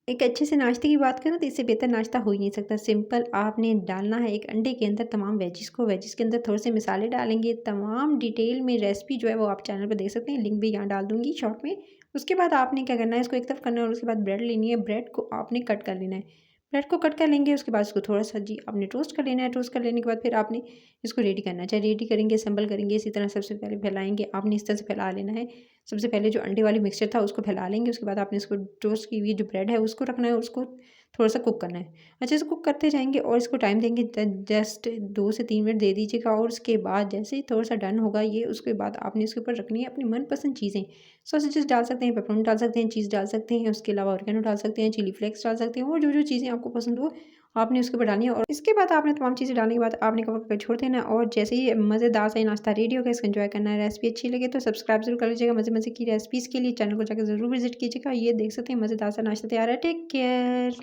एक अच्छे से नाश्ते की बात करूँ तो इससे बेहतर नाश्ता हो ही नहीं सकता। सिंपल आपने डालना है एक अंडे के अंदर तमाम वेजिज़ को, वेजिज़ के अंदर थोड़े से मसाले डालेंगे, तमाम डिटेल में रेसिपी जो है वो आप चैनल पे देख सकते हैं, लिंक भी यहाँ डाल दूँगी शॉर्ट में। उसके बाद आपने क्या करना है, इसको एक तरफ करना है और उसके बाद ब्रेड लेनी है, ब्रेड को आपने कट कर लेना है। ब्रेड को कट कर लेंगे, उसके बाद उसको थोड़ा-सा जी आपने टोस्ट कर लेना है, टोस्ट कर लेने के बाद फिर आपने इसको रेडी करना है। चाहे रेडी करेंगे, असेंबल करेंगे, इसी तरह सबसे पहले फैलाएँगे, आपने इस तरह से फैला लेना है। सबसे पहले जो अंडे वाली मिक्सचर था उसको फैला लेंगे, उसके बाद आपने इसको टोस्ट की हुई जो ब्रेड है उसको रखना है, उसको थोड़ा-सा कुक करना है। अच्छे से कुक करते जाएँगे और इसको टाइम देंगे जस्ट 2 से 3 मिनट दे दीजिएगा और उसके बाद जैसे ही थोड़ा-सा डन होगा ये, उसके बाद आपने इसके ऊपर रखनी है अपनी मनपसंद चीज़ें। सॉसेजेस डाल सकते हैं, पेपरोनी डाल सकते हैं, चीज़ डाल सकते हैं, उसके अलावा ऑरिगेनो डाल सकते हैं, चिली फ्लेक्स डाल सकते हैं और जो-जो चीज़ें आपको पसंद हो आपने उसके ऊपर डालनी है और इसके बाद आपने तमाम चीज़ें डालने के बाद आपने कवर करके छोड़ देना है और जैसे ही मज़ेदार सा ये नाश्ता रेडी हो गया, इसको एन्जॉय करना है। रेसिपी अच्छी लगे तो सब्सक्राइब ज़रूर कर लीजिएगा। मज़े-मज़े की रेसिपीज़ के लिए चैनल को जाकर ज़रूर विज़िट कीजिएगा। ये देख सकते हैं मज़ेदार सा नाश्ता तैयार है। Take care.